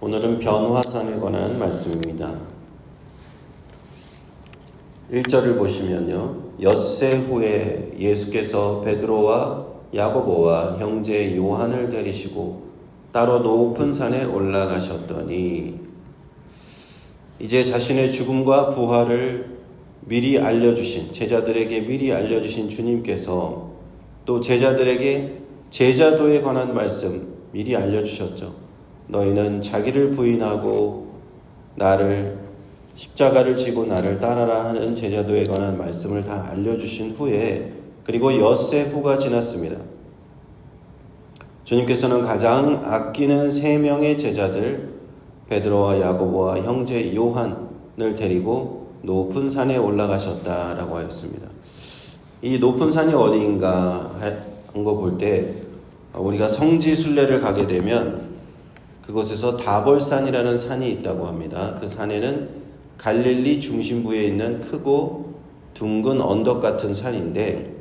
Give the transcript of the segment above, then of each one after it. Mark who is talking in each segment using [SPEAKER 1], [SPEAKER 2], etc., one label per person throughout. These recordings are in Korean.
[SPEAKER 1] 오늘은 변화산에 관한 말씀입니다. 1절을 보시면요. 엿새 후에 예수께서 베드로와 야고보와 형제 요한을 데리시고 따로 높은 산에 올라가셨더니 이제 자신의 죽음과 부활을 미리 알려주신 제자들에게 미리 알려주신 주님께서 또 제자들에게 제자도에 관한 말씀 미리 알려주셨죠. 너희는 자기를 부인하고 나를 십자가를 지고 나를 따라라 하는 제자도에 관한 말씀을 다 알려주신 후에 그리고 엿새 후가 지났습니다. 주님께서는 가장 아끼는 3명의 제자들 베드로와 야고보와 형제 요한을 데리고 높은 산에 올라가셨다라고 하였습니다. 이 높은 산이 어디인가 한 거 볼 때 우리가 성지순례를 가게 되면 그곳에서 다볼산이라는 산이 있다고 합니다. 그 산에는 갈릴리 중심부에 있는 크고 둥근 언덕 같은 산인데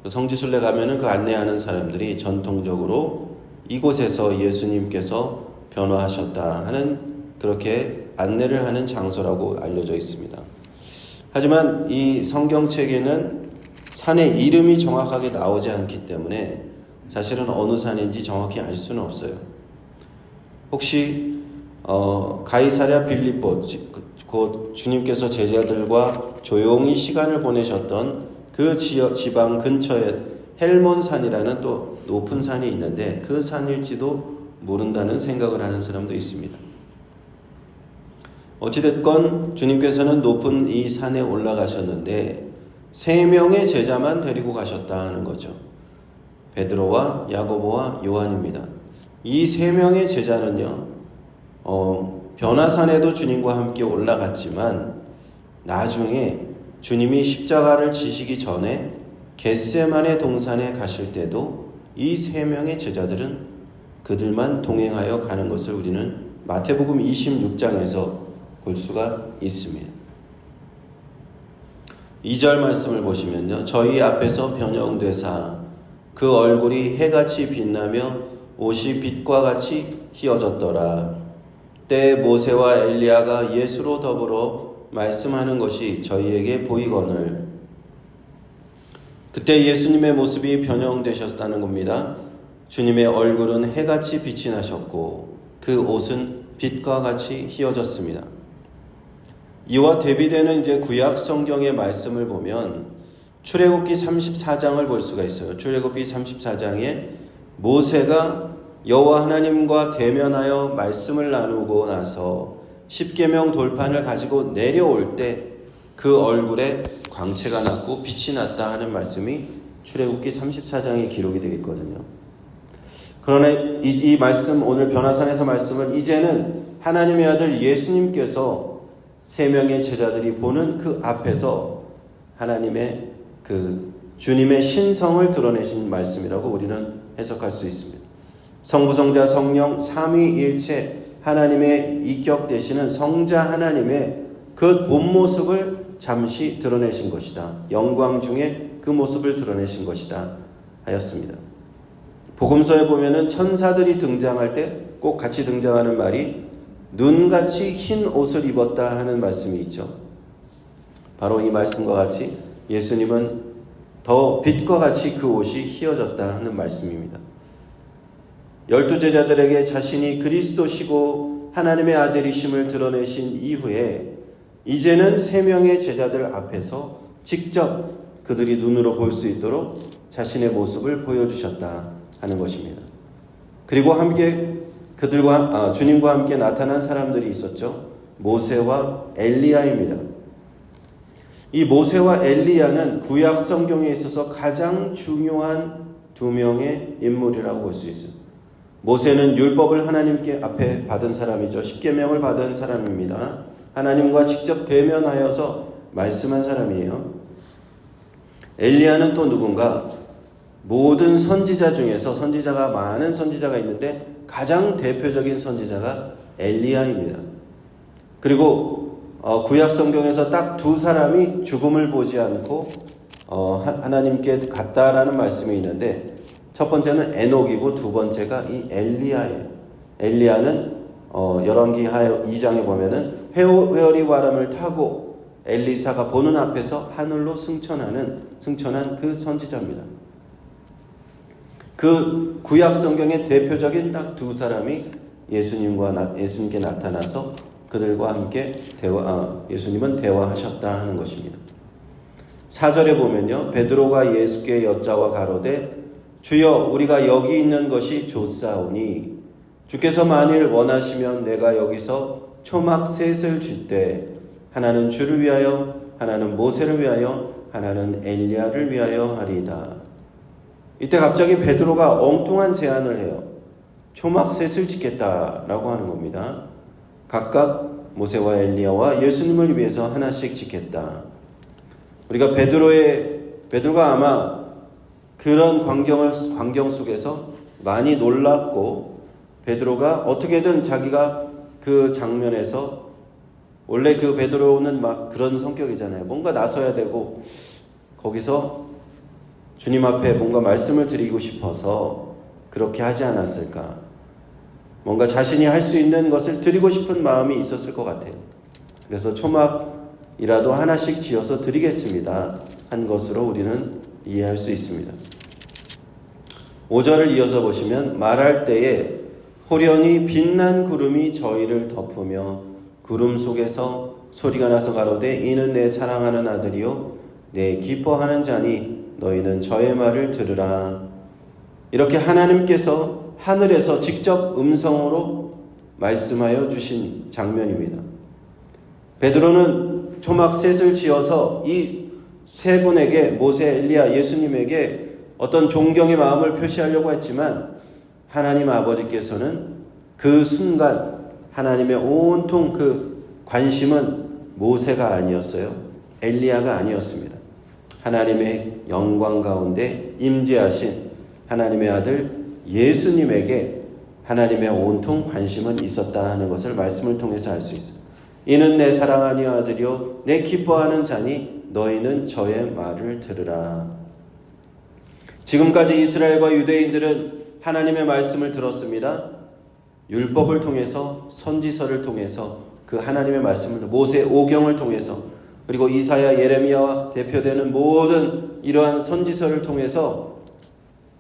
[SPEAKER 1] 성지순례 가면은 그 안내하는 사람들이 전통적으로 이곳에서 예수님께서 변화하셨다 하는 그렇게 안내를 하는 장소라고 알려져 있습니다. 하지만 이 성경책에는 산의 이름이 정확하게 나오지 않기 때문에 사실은 어느 산인지 정확히 알 수는 없어요. 혹시 가이사랴 빌립보 곧 주님께서 제자들과 조용히 시간을 보내셨던 그 지방 근처에 헬몬산이라는 또 높은 산이 있는데 그 산일지도 모른다는 생각을 하는 사람도 있습니다. 어찌됐건 주님께서는 높은 이 산에 올라가셨는데 3명의 제자만 데리고 가셨다는 거죠. 베드로와 야고보와 요한입니다. 이 3명의 제자는요, 변화산에도 주님과 함께 올라갔지만 나중에 주님이 십자가를 지시기 전에 겟세마네 동산에 가실 때도 이 3명의 제자들은 그들만 동행하여 가는 것을 우리는 마태복음 26장에서 볼 수가 있습니다. 2절 말씀을 보시면요. 저희 앞에서 변형되사 그 얼굴이 해같이 빛나며 옷이 빛과 같이 휘어졌더라. 때 모세와 엘리야가 예수로 더불어 말씀하는 것이 저희에게 보이거늘. 그때 예수님의 모습이 변형되셨다는 겁니다. 주님의 얼굴은 해같이 빛이 나셨고 그 옷은 빛과 같이 휘어졌습니다. 이와 대비되는 이제 구약 성경의 말씀을 보면 출애굽기 34장을 볼 수가 있어요. 출애굽기 34장에 모세가 여호와 하나님과 대면하여 말씀을 나누고 나서 십계명 돌판을 가지고 내려올 때 그 얼굴에 광채가 났고 빛이 났다 하는 말씀이 출애굽기 34장에 기록이 되어 있거든요. 그러나 이 말씀 오늘 변화산에서 말씀은 이제는 하나님의 아들 예수님께서 3명의 제자들이 보는 그 앞에서 하나님의 그 주님의 신성을 드러내신 말씀이라고 우리는 해석할 수 있습니다. 성부, 성자, 성령 삼위일체 하나님의 이격 되시는 성자 하나님의 그 본 모습을 잠시 드러내신 것이다. 영광 중에 그 모습을 드러내신 것이다 하였습니다. 복음서에 보면은 천사들이 등장할 때 꼭 같이 등장하는 말이 눈같이 흰 옷을 입었다 하는 말씀이 있죠. 바로 이 말씀과 같이 예수님은 더 빛과 같이 그 옷이 휘어졌다 하는 말씀입니다. 12제자들에게 자신이 그리스도시고 하나님의 아들이심을 드러내신 이후에 이제는 3명의 제자들 앞에서 직접 그들이 눈으로 볼 수 있도록 자신의 모습을 보여주셨다 하는 것입니다. 그리고 함께 주님과 함께 나타난 사람들이 있었죠. 모세와 엘리야입니다. 이 모세와 엘리야는 구약 성경에 있어서 가장 중요한 2명의 인물이라고 볼 수 있어요. 모세는 율법을 하나님께 앞에 받은 사람이죠. 십계명을 받은 사람입니다. 하나님과 직접 대면하여서 말씀한 사람이에요. 엘리야는 또 누군가? 모든 선지자 중에서 선지자가 많은 선지자가 있는데 가장 대표적인 선지자가 엘리야입니다. 그리고 구약 성경에서 딱 2 사람이 죽음을 보지 않고 하나님께 갔다라는 말씀이 있는데 첫 번째는 에녹이고 두 번째가 이 엘리야예요. 엘리야는 열왕기 2장에 보면은 회오리 바람을 타고 엘리사가 보는 앞에서 하늘로 승천한 그 선지자입니다. 그 구약 성경의 대표적인 딱 두 사람이 예수님께 나타나서 그들과 함께 예수님은 대화하셨다 하는 것입니다. 4절에 보면요, 베드로가 예수께 여짜와 가로되 주여 우리가 여기 있는 것이 좋사오니 주께서 만일 원하시면 내가 여기서 초막 셋을 쥐되 하나는 주를 위하여 하나는 모세를 위하여 하나는 엘리야를 위하여 하리이다. 이때 갑자기 베드로가 엉뚱한 제안을 해요. 초막 셋을 짓겠다라고 하는 겁니다. 각각 모세와 엘리야와 예수님을 위해서 하나씩 짓겠다. 우리가 베드로가 아마 그런 광경 속에서 많이 놀랐고, 베드로가 어떻게든 자기가 그 장면에서, 원래 그 베드로는 막 그런 성격이잖아요. 뭔가 나서야 되고 거기서 주님 앞에 뭔가 말씀을 드리고 싶어서 그렇게 하지 않았을까. 뭔가 자신이 할 수 있는 것을 드리고 싶은 마음이 있었을 것 같아요. 그래서 초막이라도 하나씩 지어서 드리겠습니다 한 것으로 우리는 이해할 수 있습니다. 5절을 이어서 보시면 말할 때에 호련히 빛난 구름이 저희를 덮으며 구름 속에서 소리가 나서 가로되 이는 내 사랑하는 아들이요 내 기뻐하는 자니 너희는 저의 말을 들으라. 이렇게 하나님께서 하늘에서 직접 음성으로 말씀하여 주신 장면입니다. 베드로는 초막 셋을 지어서 이 세 분에게, 모세, 엘리야, 예수님에게 어떤 존경의 마음을 표시하려고 했지만 하나님 아버지께서는 그 순간 하나님의 온통 그 관심은 모세가 아니었어요. 엘리야가 아니었습니다. 하나님의 영광 가운데 임재하신 하나님의 아들 예수님에게 하나님의 온통 관심은 있었다 하는 것을 말씀을 통해서 알 수 있어요. 이는 내 사랑하는 아들이요 내 기뻐하는 자니 너희는 저의 말을 들으라. 지금까지 이스라엘과 유대인들은 하나님의 말씀을 들었습니다. 율법을 통해서, 선지서를 통해서, 그 하나님의 말씀을, 모세 오경을 통해서, 그리고 이사야, 예레미야와 대표되는 모든 이러한 선지서를 통해서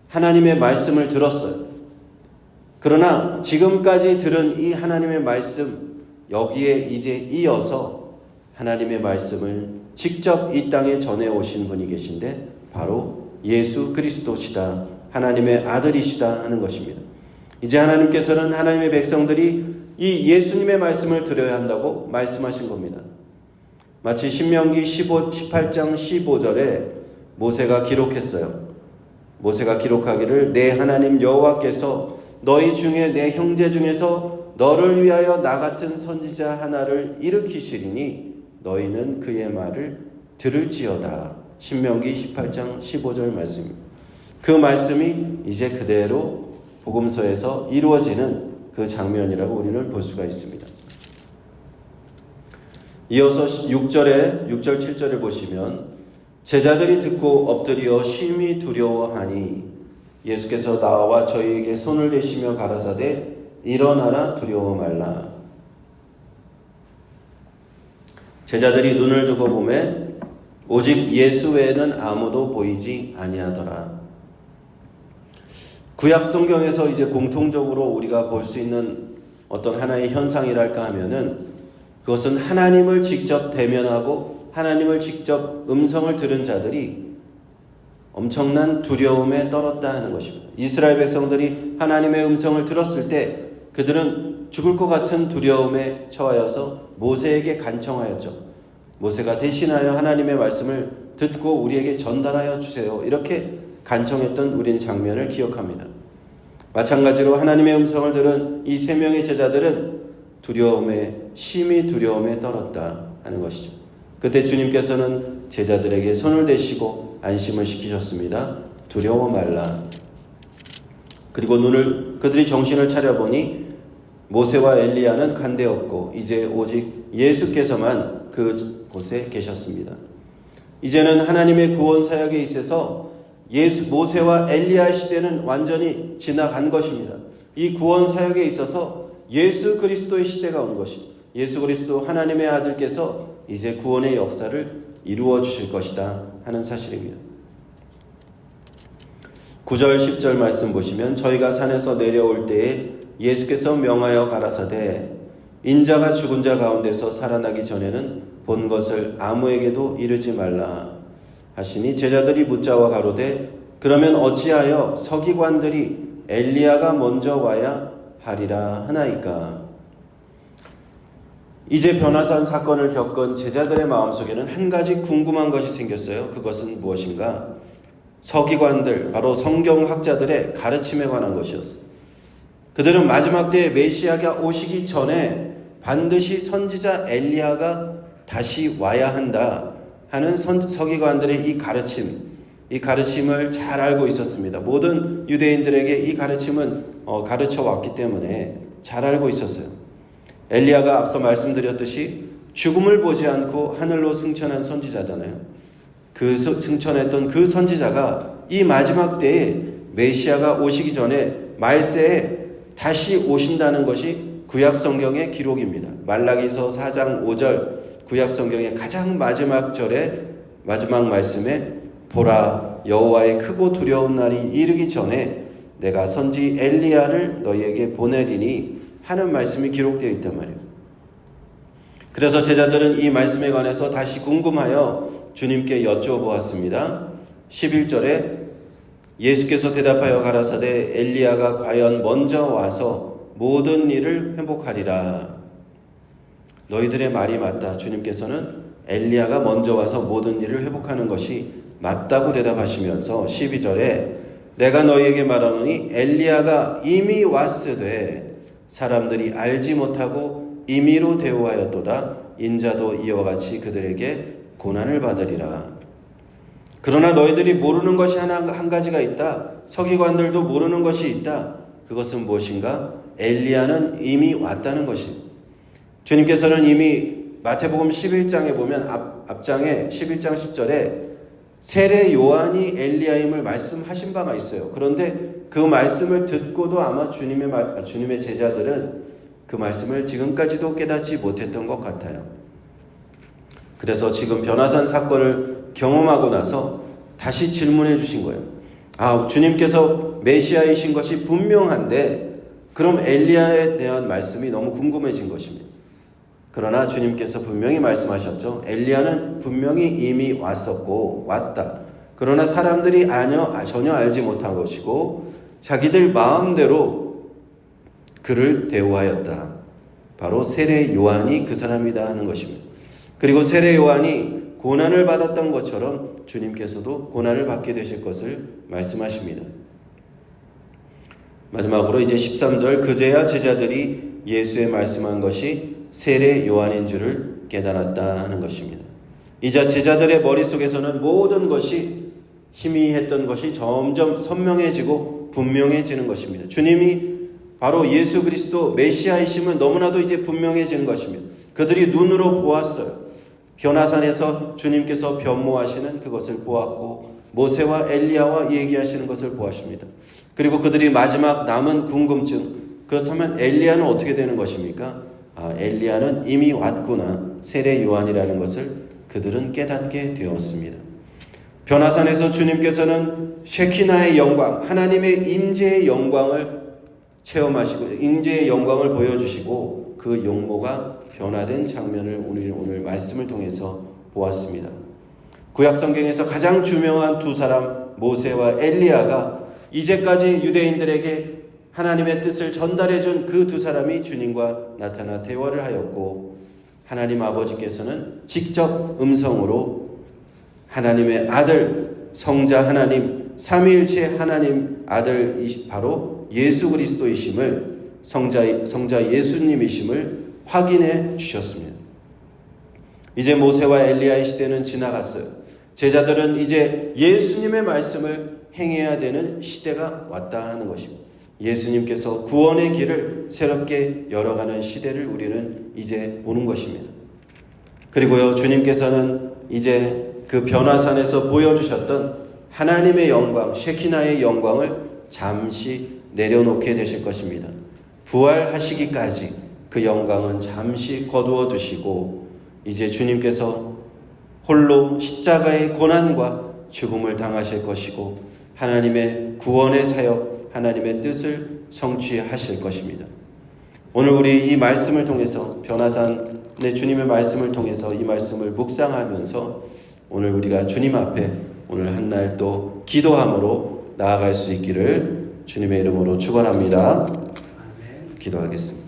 [SPEAKER 1] 하나님의 말씀을 들었어요. 그러나 지금까지 들은 이 하나님의 말씀, 여기에 이제 이어서 하나님의 말씀을 직접 이 땅에 전해오신 분이 계신데 바로 예수 그리스도시다, 하나님의 아들이시다 하는 것입니다. 이제 하나님께서는 하나님의 백성들이 이 예수님의 말씀을 들어야 한다고 말씀하신 겁니다. 마치 신명기 18장 15절에 모세가 기록했어요. 모세가 기록하기를 내 하나님 여호와께서 너희 중에 내 형제 중에서 너를 위하여 나 같은 선지자 하나를 일으키시리니 너희는 그의 말을 들을지어다. 신명기 18장 15절 말씀입니다. 그 말씀이 이제 그대로 복음서에서 이루어지는 그 장면이라고 우리는 볼 수가 있습니다. 이어서 6절 7절을 보시면 제자들이 듣고 엎드려 심히 두려워하니 예수께서 나와 저희에게 손을 대시며 가라사대 일어나라 두려워 말라. 제자들이 눈을 두고 보매 오직 예수 외에는 아무도 보이지 아니하더라. 구약 성경에서 이제 공통적으로 우리가 볼 수 있는 어떤 하나의 현상이랄까 하면은 그것은 하나님을 직접 대면하고 하나님을 직접 음성을 들은 자들이 엄청난 두려움에 떨었다 하는 것입니다. 이스라엘 백성들이 하나님의 음성을 들었을 때 그들은 죽을 것 같은 두려움에 처하여서 모세에게 간청하였죠. 모세가 대신하여 하나님의 말씀을 듣고 우리에게 전달하여 주세요. 이렇게 간청했던 우리는 장면을 기억합니다. 마찬가지로 하나님의 음성을 들은 이 세 명의 제자들은 심히 두려움에 떨었다 하는 것이죠. 그때 주님께서는 제자들에게 손을 대시고 안심을 시키셨습니다. 두려워 말라. 그리고 그들이 정신을 차려보니 모세와 엘리야는 간데 없고 이제 오직 예수께서만 그곳에 계셨습니다. 이제는 하나님의 구원 사역에 있어서 모세와 엘리야 시대는 완전히 지나간 것입니다. 이 구원 사역에 있어서 예수 그리스도의 시대가 온 것이다. 예수 그리스도 하나님의 아들께서 이제 구원의 역사를 이루어 주실 것이다 하는 사실입니다. 9절 10절 말씀 보시면 저희가 산에서 내려올 때에 예수께서 명하여 가라사대 인자가 죽은 자 가운데서 살아나기 전에는 본 것을 아무에게도 이르지 말라 하시니 제자들이 묻자와 가로되 그러면 어찌하여 서기관들이 엘리야가 먼저 와야 하리라 하나이까. 이제 변화산 사건을 겪은 제자들의 마음속에는 한 가지 궁금한 것이 생겼어요. 그것은 무엇인가? 서기관들, 바로 성경학자들의 가르침에 관한 것이었어요. 그들은 마지막 때에 메시아가 오시기 전에 반드시 선지자 엘리야가 다시 와야 한다 하는 서기관들의 이 가르침을 잘 알고 있었습니다. 모든 유대인들에게 이 가르침은 가르쳐 왔기 때문에 잘 알고 있었어요. 엘리야가 앞서 말씀드렸듯이 죽음을 보지 않고 하늘로 승천한 선지자잖아요. 그 승천했던 그 선지자가 이 마지막 때에 메시아가 오시기 전에 말세에 다시 오신다는 것이 구약 성경의 기록입니다. 말라기서 4장 5절 구약 성경의 가장 마지막 절에 마지막 말씀에 보라 여호와의 크고 두려운 날이 이르기 전에 내가 선지 엘리야를 너희에게 보내리니 하는 말씀이 기록되어 있단 말이에요. 그래서 제자들은 이 말씀에 관해서 다시 궁금하여 주님께 여쭤보았습니다. 11절에 예수께서 대답하여 가라사대 엘리야가 과연 먼저 와서 모든 일을 회복하리라. 너희들의 말이 맞다. 주님께서는 엘리야가 먼저 와서 모든 일을 회복하는 것이 맞다고 대답하시면서 12절에 내가 너희에게 말하노니 엘리야가 이미 왔으되 사람들이 알지 못하고 임의로 대우하였도다. 인자도 이와 같이 그들에게 고난을 받으리라. 그러나 너희들이 모르는 것이 한 가지가 있다. 서기관들도 모르는 것이 있다. 그것은 무엇인가? 엘리야는 이미 왔다는 것입니다. 주님께서는 이미 마태복음 11장에 보면 앞장에 11장 10절에 세례 요한이 엘리야임을 말씀하신 바가 있어요. 그런데 그 말씀을 듣고도 아마 주님의 제자들은 그 말씀을 지금까지도 깨닫지 못했던 것 같아요. 그래서 지금 변화산 사건을 경험하고 나서 다시 질문해 주신 거예요. 주님께서 메시아이신 것이 분명한데 그럼 엘리야에 대한 말씀이 너무 궁금해진 것입니다. 그러나 주님께서 분명히 말씀하셨죠. 엘리야는 분명히 이미 왔다. 그러나 사람들이 전혀 알지 못한 것이고 자기들 마음대로 그를 대우하였다. 바로 세례 요한이 그 사람이다 하는 것입니다. 그리고 세례 요한이 고난을 받았던 것처럼 주님께서도 고난을 받게 되실 것을 말씀하십니다. 마지막으로 이제 13절 그제야 제자들이 예수의 말씀한 것이 세례 요한인 줄을 깨달았다 하는 것입니다. 이제 제자들의 머릿속에서는 모든 것이 희미했던 것이 점점 선명해지고 분명해지는 것입니다. 주님이 바로 예수 그리스도 메시아이심은 너무나도 이제 분명해지는 것입니다. 그들이 눈으로 보았어요. 변화산에서 주님께서 변모하시는 그것을 보았고 모세와 엘리야와 얘기하시는 것을 보았습니다. 그리고 그들이 마지막 남은 궁금증, 그렇다면 엘리야는 어떻게 되는 것입니까? 엘리야는 이미 왔구나. 세례 요한이라는 것을 그들은 깨닫게 되었습니다. 변화산에서 주님께서는 쉐키나의 영광, 하나님의 임재의 영광을 체험하시고 임재의 영광을 보여주시고 그 용모가 변화된 장면을 오늘 말씀을 통해서 보았습니다. 구약 성경에서 가장 유명한 두 사람 모세와 엘리야가 이제까지 유대인들에게 하나님의 뜻을 전달해 준 그 두 사람이 주님과 나타나 대화를 하였고 하나님 아버지께서는 직접 음성으로 하나님의 아들 성자 하나님 삼위일체 하나님 아들 바로 예수 그리스도이심을 성자 예수님이심을 확인해 주셨습니다. 이제 모세와 엘리야의 시대는 지나갔어요. 제자들은 이제 예수님의 말씀을 행해야 되는 시대가 왔다 하는 것입니다. 예수님께서 구원의 길을 새롭게 열어가는 시대를 우리는 이제 오는 것입니다. 그리고요, 주님께서는 이제 그 변화산에서 보여주셨던 하나님의 영광, 쉐키나의 영광을 잠시 내려놓게 되실 것입니다. 부활하시기까지 그 영광은 잠시 거두어 두시고 이제 주님께서 홀로 십자가의 고난과 죽음을 당하실 것이고 하나님의 구원의 사역, 하나님의 뜻을 성취하실 것입니다. 오늘 우리 이 말씀을 통해서 변화산의 주님의 말씀을 통해서 이 말씀을 묵상하면서 오늘 우리가 주님 앞에 오늘 한 날 또 기도함으로 나아갈 수 있기를 주님의 이름으로 축원합니다. 기도하겠습니다.